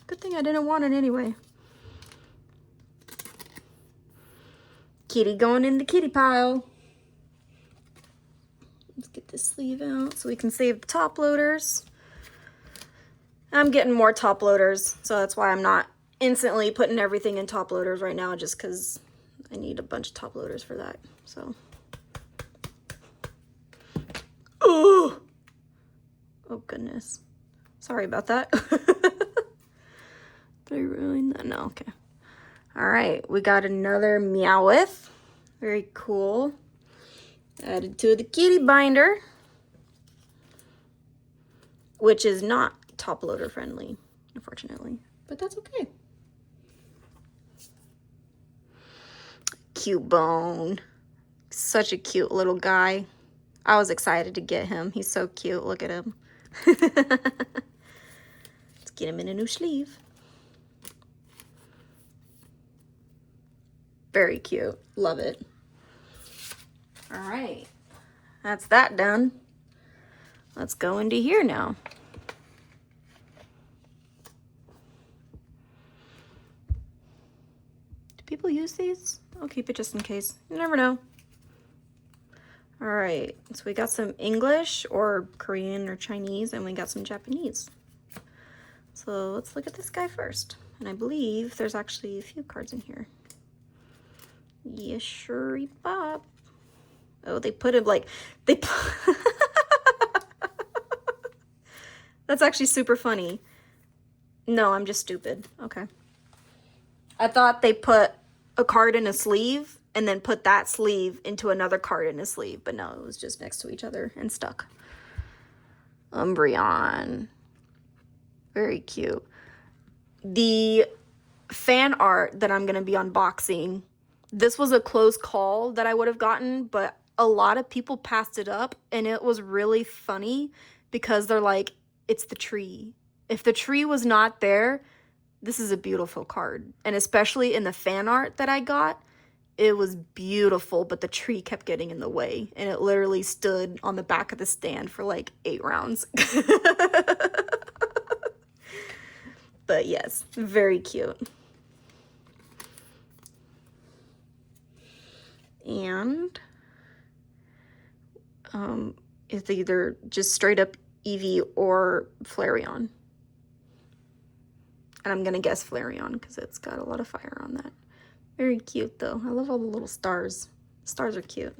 Good thing I didn't want it anyway. Kitty going in the kitty pile. Let's get this sleeve out so we can save the top loaders. I'm getting more top loaders, so that's why I'm not instantly putting everything in top loaders right now, just because I need a bunch of top loaders for that. So, oh goodness, sorry about that. Did I ruin that? No, okay. All right, we got another Meowth. Very cool. Added to the kitty binder, which is not top loader friendly, unfortunately, but that's okay. Cubone. Such a cute little guy. I was excited to get him. He's so cute. Look at him. Let's get him in a new sleeve. Very cute. Love it. All right. That's that done. Let's go into here now. Do people use these? I'll keep it just in case. You never know. All right. So we got some English or Korean or Chinese, and we got some Japanese. So let's look at this guy first. And I believe there's actually a few cards in here. Yes, sure, Bob. Oh, they put it like, That's actually super funny. No, I'm just stupid. Okay. I thought they put a card in a sleeve and then put that sleeve into another card in a sleeve, but no, it was just next to each other and stuck. Umbreon. Very cute. The fan art that I'm going to be unboxing, this was a close call that I would have gotten, but a lot of people passed it up, and it was really funny because they're like, it's the tree. If the tree was not there, this is a beautiful card. And especially in the fan art that I got, it was beautiful, but the tree kept getting in the way, and it literally stood on the back of the stand for like 8 rounds. But yes, very cute. And it's either just straight up Eevee or Flareon. And I'm gonna guess Flareon because it's got a lot of fire on that. Very cute though. I love all the little stars. Stars are cute.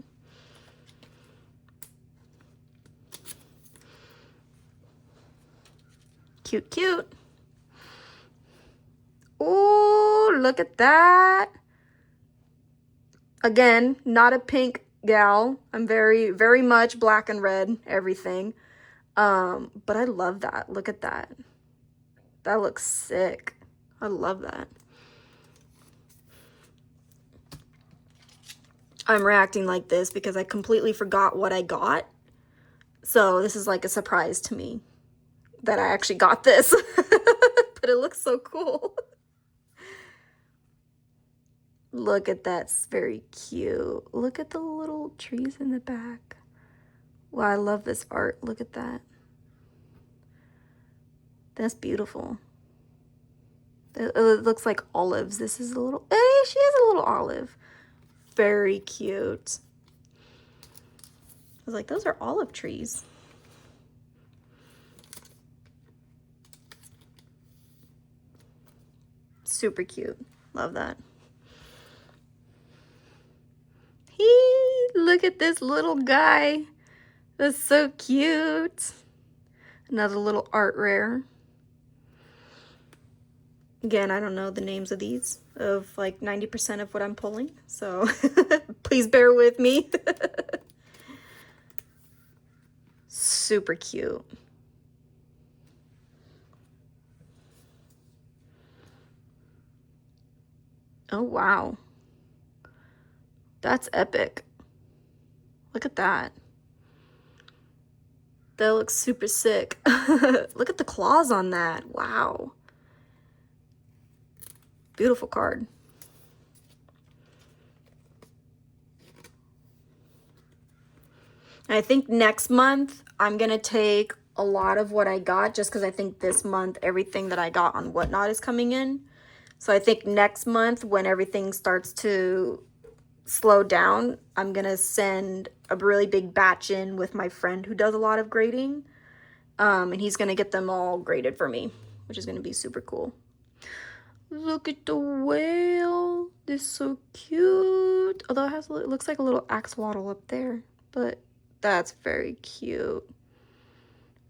Cute, cute. Oh, look at that. Again, not a pink gal. I'm very much black and red, everything. But I love that. Look at that. That looks sick. I love that. I'm reacting like this because I completely forgot what I got. So this is like a surprise to me that I actually got this. But it looks so cool. Look at that. It's very cute. Look at the little trees in the back. Wow, I love this art. Look at that. That's beautiful. It looks like olives. This is a little, she is a little olive. Very cute. I was like, those are olive trees. Super cute. Love that. Look at this little guy. That's so cute. Another little art rare. Again, I don't know the names of these, of like 90% of what I'm pulling, so please bear with me. Super cute. Oh, wow. That's epic. Look at that. That looks super sick. Look at the claws on that. Wow. Beautiful card. And I think next month I'm gonna take a lot of what I got, just because I think this month everything that I got on Whatnot is coming in. So I think next month, when everything starts to slow down, I'm gonna send a really big batch in with my friend who does a lot of grading, and he's gonna get them all graded for me, which is gonna be super cool. Look at the whale. This is so cute. Although it looks like a little axolotl up there, but that's very cute.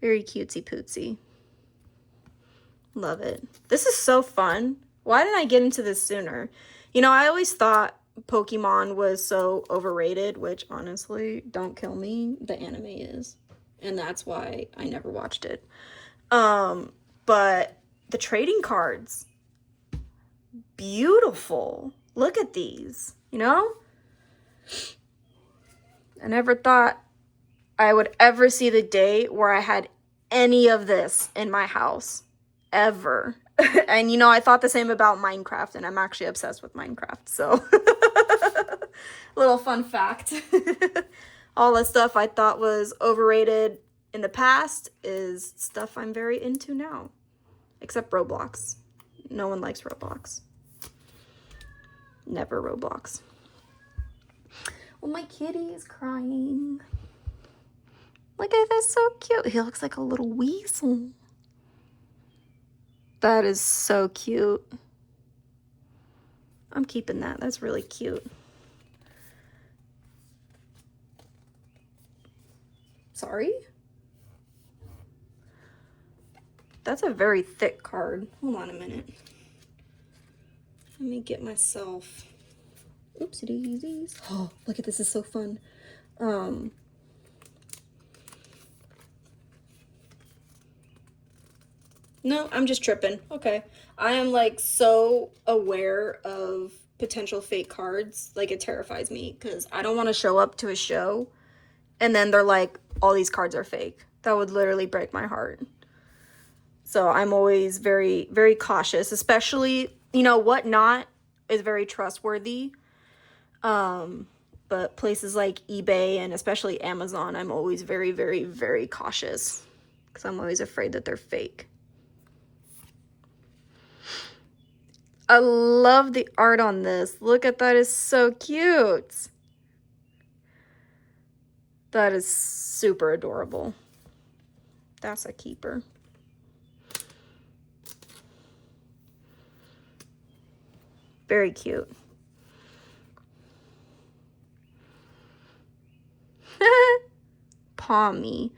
Very cutesy pootsy. Love it. This is so fun. Why didn't I get into this sooner? You know, I always thought Pokemon was so overrated, which honestly, don't kill me, the anime is. And that's why I never watched it. But the trading cards, beautiful. Look at these, you know? I never thought I would ever see the day where I had any of this in my house, ever. And you know, I thought the same about Minecraft, and I'm actually obsessed with Minecraft, so Little fun fact. All the stuff I thought was overrated in the past is stuff I'm very into now. Except Roblox. No one likes Roblox. Never Roblox. Well, my kitty is crying. Look at this, so cute. He looks like a little weasel. That is so cute. I'm keeping that. That's really cute. Sorry? That's a very thick card. Hold on a minute. Let me get myself... Oopsie daisies. Oh, look at this. Is so fun. No, I'm just tripping. Okay. I am like so aware of potential fake cards. Like it terrifies me because I don't want to show up to a show and then they're like, all these cards are fake. That would literally break my heart. So I'm always very, very cautious, especially, you know, Whatnot is very trustworthy. But places like eBay and especially Amazon, I'm always very, very, very cautious because I'm always afraid that they're fake. I love the art on this. Look at that, it's so cute. That is super adorable. That's a keeper. Very cute. Pommy.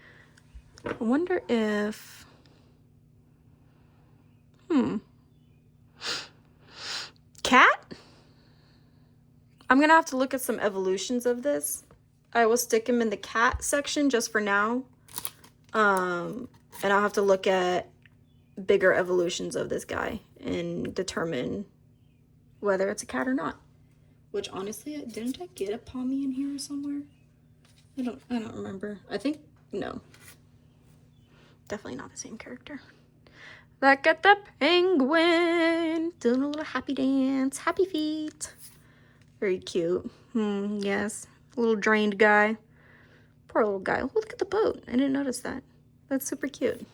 I wonder if... Cat? I'm gonna have to look at some evolutions of this. I will stick him in the cat section just for now. And I'll have to look at bigger evolutions of this guy and determine whether it's a cat or not. Which honestly, didn't I get a Pommy in here somewhere? I don't remember. I think no. Definitely not the same character. Look at the penguin doing a little happy dance. Happy feet. Very cute. Yes. A little drained guy. Poor little guy. Look at the boat. I didn't notice that. That's super cute.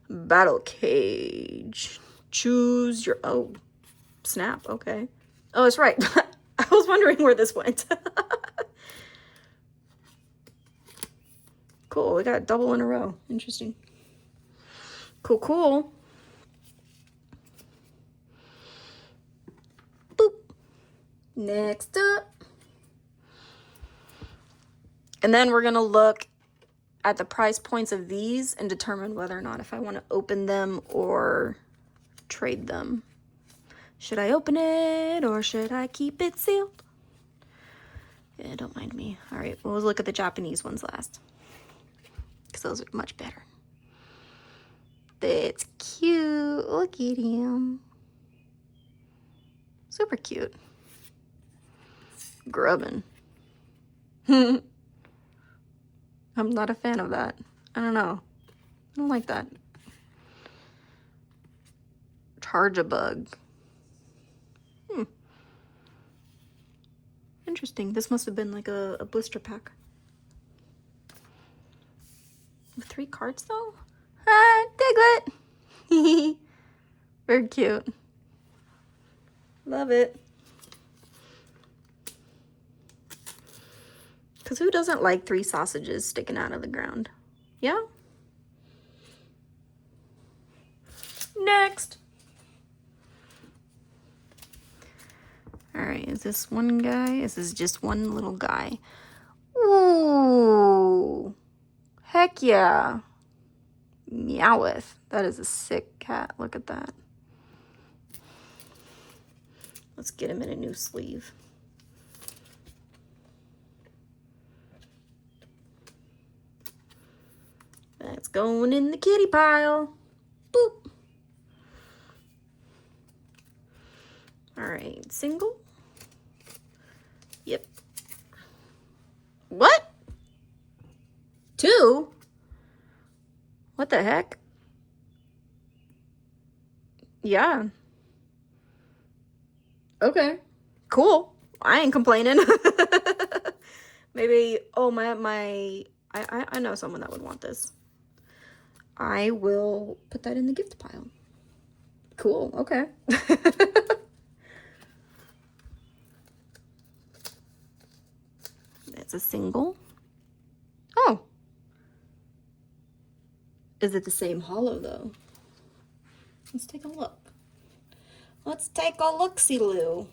Battle cage. Choose your... Oh, snap. Okay. Oh, that's right. I was wondering where this went. Cool. We got double in a row. Interesting. Cool, cool. Boop. Next up. And then we're going to look at the price points of these and determine whether or not if I want to open them or trade them. Should I open it or should I keep it sealed? Yeah, don't mind me. All right, we'll look at the Japanese ones last because those are much better. That's cute. Look at him. Super cute. Grubbin. I'm not a fan of that. I don't know. I don't like that. Charge-a-bug. Interesting. This must have been like a blister pack. With 3 cards though? Ah, Diglett! Very cute. Love it. Because who doesn't like 3 sausages sticking out of the ground? Yeah? Next! Alright, is this one guy? Is this just one little guy? Ooh! Heck yeah! Meowth. That is a sick cat. Look at that. Let's get him in a new sleeve. That's going in the kitty pile. Boop. All right, single. Yep. What? 2? What the heck? Yeah. Okay. Cool. I ain't complaining. Maybe, oh, I know someone that would want this. I will put that in the gift pile. Cool, okay. It's a single. Oh. Is it the same hollow though? Let's take a look. Let's take a look-see-loo.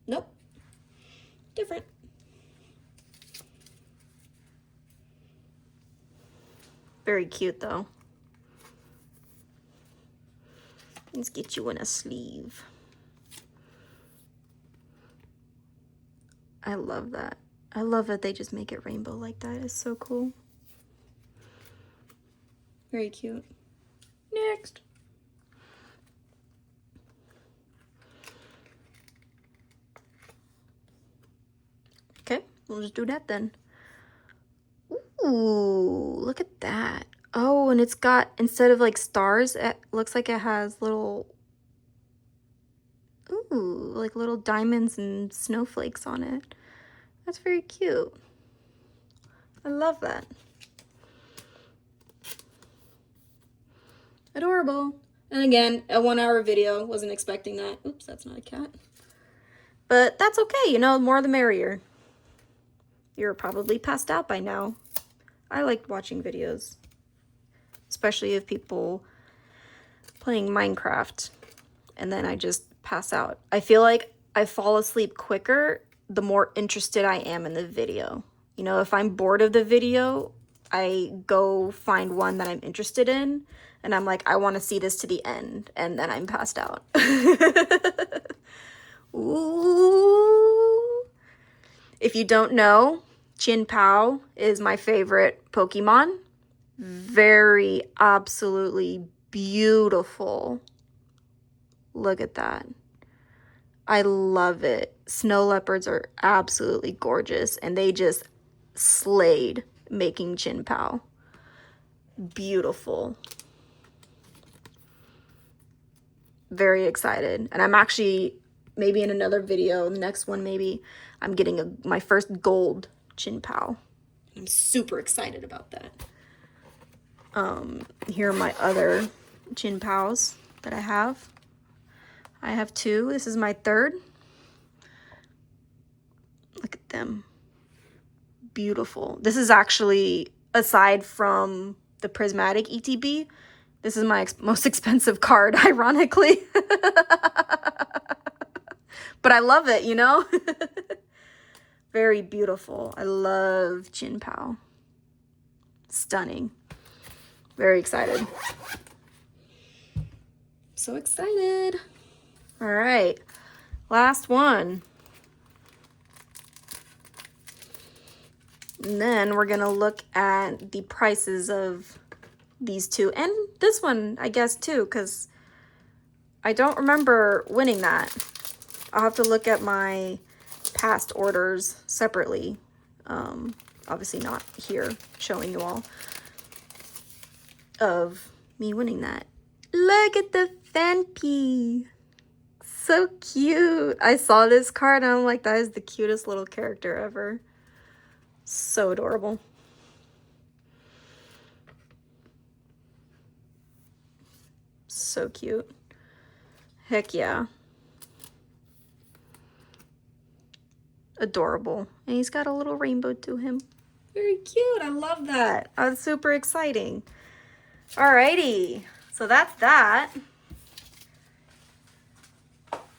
Nope. Different. Very cute though. Let's get you in a sleeve. I love that. I love that they just make it rainbow like that. It's so cool. Very cute. Next. Okay, we'll just do that then. Ooh, look at that. Oh, and it's got, instead of like stars, it looks like it has little, ooh, like little diamonds and snowflakes on it. That's very cute. I love that. Adorable. And again, a 1 hour video. Wasn't expecting that. Oops, that's not a cat. But that's okay, you know, more the merrier. You're probably passed out by now. I like watching videos, especially of people playing Minecraft, and then I just pass out. I feel like I fall asleep quicker the more interested I am in the video. You know, if I'm bored of the video, I go find one that I'm interested in, and I'm like, I want to see this to the end, and then I'm passed out. Ooh. If you don't know, Chien-Pao is my favorite Pokemon. Very absolutely beautiful. Look at that. I love it. Snow leopards are absolutely gorgeous, and they just slayed making Chien-Pao. Beautiful. Very excited. And I'm actually, maybe in another video, the next one maybe, I'm getting my first gold Chien-Pao. I'm super excited about that. Here are my other Chien-Paos that I have. I have 2. This is my 3rd. Look at them. Beautiful. This is actually, aside from the prismatic ETB, this is my most expensive card, ironically. But I love it, you know? Very beautiful. I love Chien-Pao. Stunning. Very excited. So excited. All right. Last one. And then we're going to look at the prices of these 2. And this one, I guess, too, because I don't remember winning that. I'll have to look at my past orders separately. Obviously not here showing you all of me winning that. Look at the Phanpy. So cute. I saw this card and I'm like, that is the cutest little character ever. So adorable. So cute. Heck yeah. Adorable. And he's got a little rainbow to him. Very cute. I love that. That's super exciting. Alrighty. So that's that.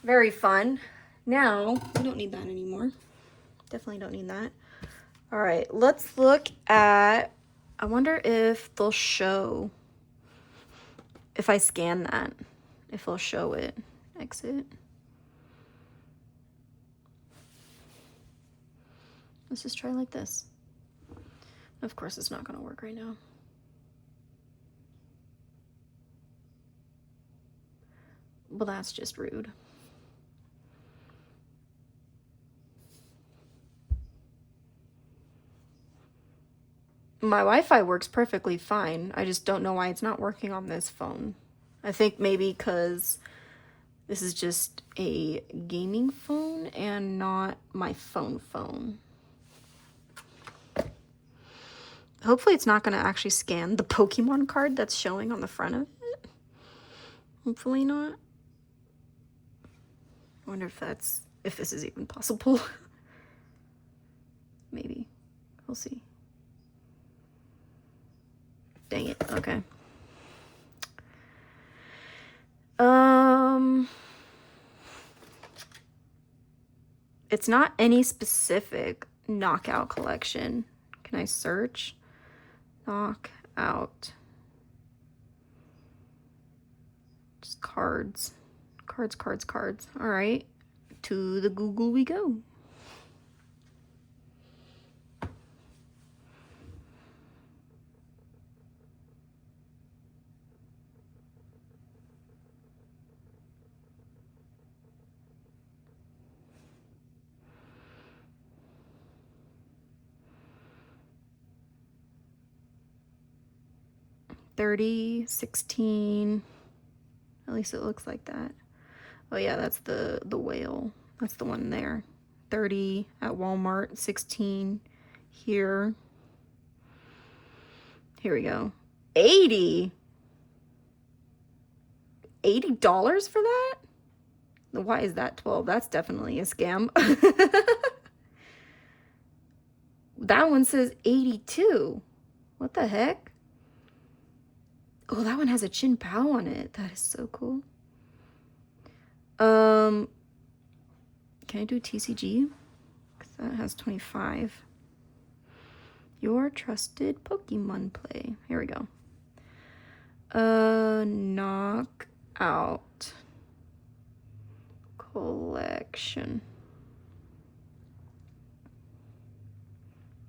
Very fun. Now, we don't need that anymore. Definitely don't need that. All right, let's look at, I wonder if they'll show, if I scan that, if they'll show it. Exit. Let's just try like this. Of course, it's not going to work right now. Well, that's just rude. My Wi-Fi works perfectly fine. I just don't know why it's not working on this phone. I think maybe because This is just a gaming phone and not my phone. Hopefully it's not going to actually scan the Pokemon card that's showing on the front of it. Hopefully not. I wonder if this is even possible. Maybe. We'll see. Dang it. Okay. It's not any specific knockout collection. Can I search? Knockout. Just cards. Cards. All right. To the Google we go. $30, $16. At least it looks like that. Oh yeah, that's the whale. That's the one there. $30 at Walmart, $16 here. Here we go. $80 for that? Why is that 12? That's definitely a scam. That one says 82. What the heck? Oh, that one has a Chin Pao on it. That is so cool. Can I do TCG? Because that has 25. Your trusted Pokemon play. Here we go. Knockout collection.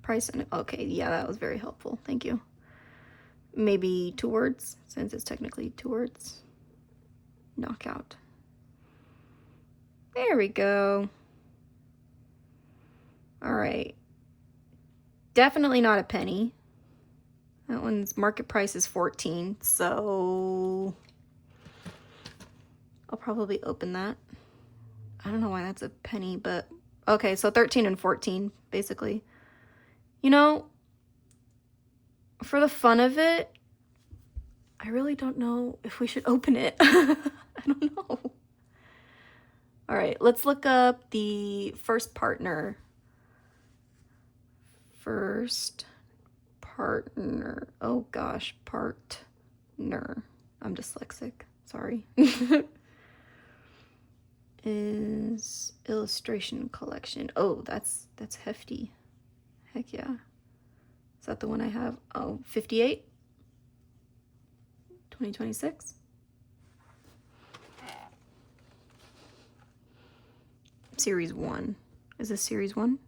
Price and okay, yeah, that was very helpful. Thank you. Maybe 2 words, since it's technically 2 words. Knockout. There we go. All right. Definitely not a penny. That one's market price is 14, so I'll probably open that. I don't know why that's a penny, but okay, so 13 and 14, basically. You know, for the fun of it, I really don't know if we should open it. I don't know. All right, let's look up the first partner. Oh gosh, partner. I'm dyslexic. Sorry. Is illustration collection. Oh, that's hefty. Heck yeah. Is that the one I have? Oh, 58? 2026? Series 1. Is this Series 1?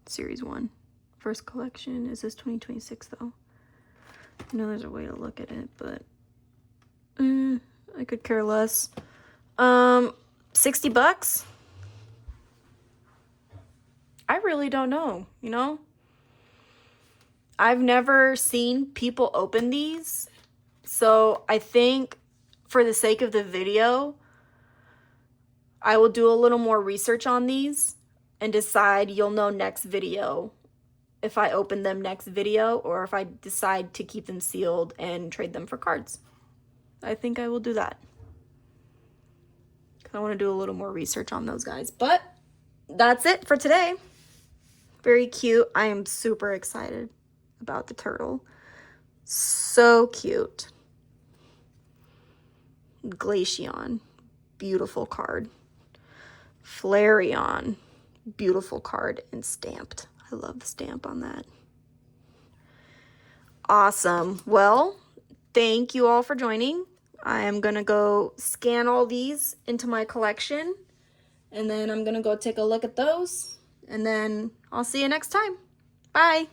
Series 1. First collection. Is this 2026 though? I know there's a way to look at it, but I could care less. $60? I really don't know, you know? I've never seen people open these, so I think for the sake of the video, I will do a little more research on these and decide, you'll know next video if I open them next video or if I decide to keep them sealed and trade them for cards. I think I will do that. I want to do a little more research on those guys. But that's it for today. Very cute. I am super excited about the turtle. So cute. Glaceon. Beautiful card. Flareon. Beautiful card and stamped. I love the stamp on that. Awesome. Well, thank you all for joining. I am going to go scan all these into my collection, and then I'm going to go take a look at those, and then I'll see you next time. Bye.